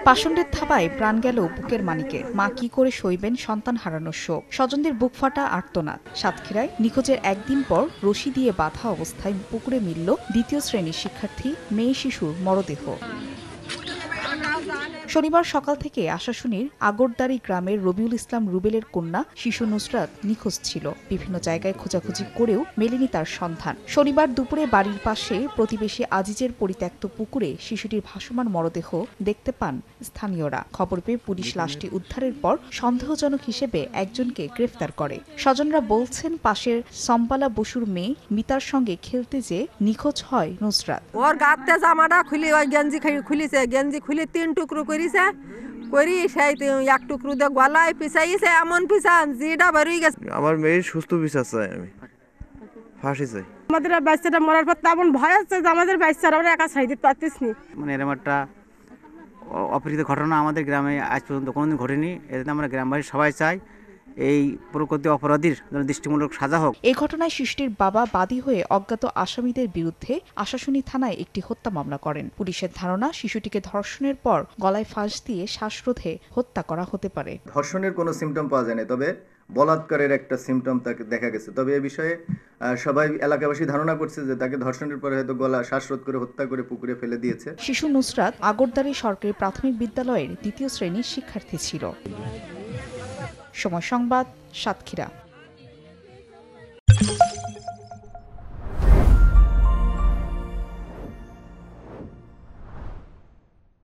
পাষণ্ডের থাবায় প্রাণ গেল বুকের মানিকে। মা কি করে সইবেন সন্তান হারানোর শোক। স্বজনদের বুক ফাটা আর্তনাদ। সাতক্ষীরায় নিখোঁজের একদিন পর রশি দিয়ে বাঁধা অবস্থায় পুকুরে মিলল দ্বিতীয় শ্রেণীর শিক্ষার্থী মেয়ে শিশুর মরদেহ। শনিবার সকাল থেকে আশাশুনির আগরদাড়ি গ্রামের রবিউল ইসলাম রুবেলের কন্যা শিশু নুসরাত নিখোঁজ ছিল। বিভিন্ন জায়গায় খোঁজাখুঁজি করেও মেলেনি তার সন্ধান। শনিবার দুপুরে বাড়ির পাশে প্রতিবেশী আজিজের পরিত্যক্ত পুকুরে শিশুটির ভাসমান মরদেহ দেখতে পান স্থানীয়রা। খবর পেয়ে পুলিশ লাশটি উদ্ধারের পর সন্দেহজনক হিসেবে একজনকে গ্রেফতার করে। স্বজনরা বলছেন, পাশের সম্পালা বসুর মেয়ে মিতার সঙ্গে খেলতে যেয়ে নিখোঁজ হয় নুসরাত। ওর গাতে জামাটা খুলে ওই গেঞ্জি খুলেছে, গেঞ্জি খুলে 3 টুকরো করেছে, করি সেই এক টুকরো দিয়ে গলায় পিছাইছে, এমন পিছান জিটা বেরিয়ে গেছে। আমার মেয়ের সুস্থ বিচার চাই, আমি ফাঁসি চাই। আমাদের বাচ্চাটা মরার পর তেমন ভয় হচ্ছে যে আমাদের বাচ্চারা আমরা একা ছাই দিতে পারতিস নি। মানে এরকম একটা অপ্রীত ঘটনা আমাদের গ্রামে আজ পর্যন্ত কোনোদিন ঘটেনি। এতে আমরা গ্রামবাসী সবাই চাই এই প্রকৃতি অপরাধীর দৃষ্টিমূলক সাজা হোক। এই ঘটনায় শিশুটির বাবা বাদী হয়ে অজ্ঞাত আসামিদের বিরুদ্ধে আশাশুনি থানায় একটি হত্যা মামলা করেন। পুলিশের ধারণা, শিশুটিকে ধর্ষণের পর গলায় ফাঁস দিয়ে শ্বাসরোধে হত্যা করা হতে পারে। ধর্ষণের কোনো সিমটম পাওয়া যায়নি, তবে বলাৎকারের একটা সিমটম তাকে দেখা গেছে। তবে এ বিষয়ে সবাই এলাকাবাসী ধারণা করছে যে তাকে ধর্ষণের পরে হয়তো গলা শ্বাসরোধ করে হত্যা করে পুকুরে ফেলে দিয়েছে। শিশু নুসরাত আগরদাড়ি সরকারি প্রাথমিক বিদ্যালয়ের দ্বিতীয় শ্রেণীর শিক্ষার্থী ছিল। সময় সংবাদ, সাতক্ষীরা।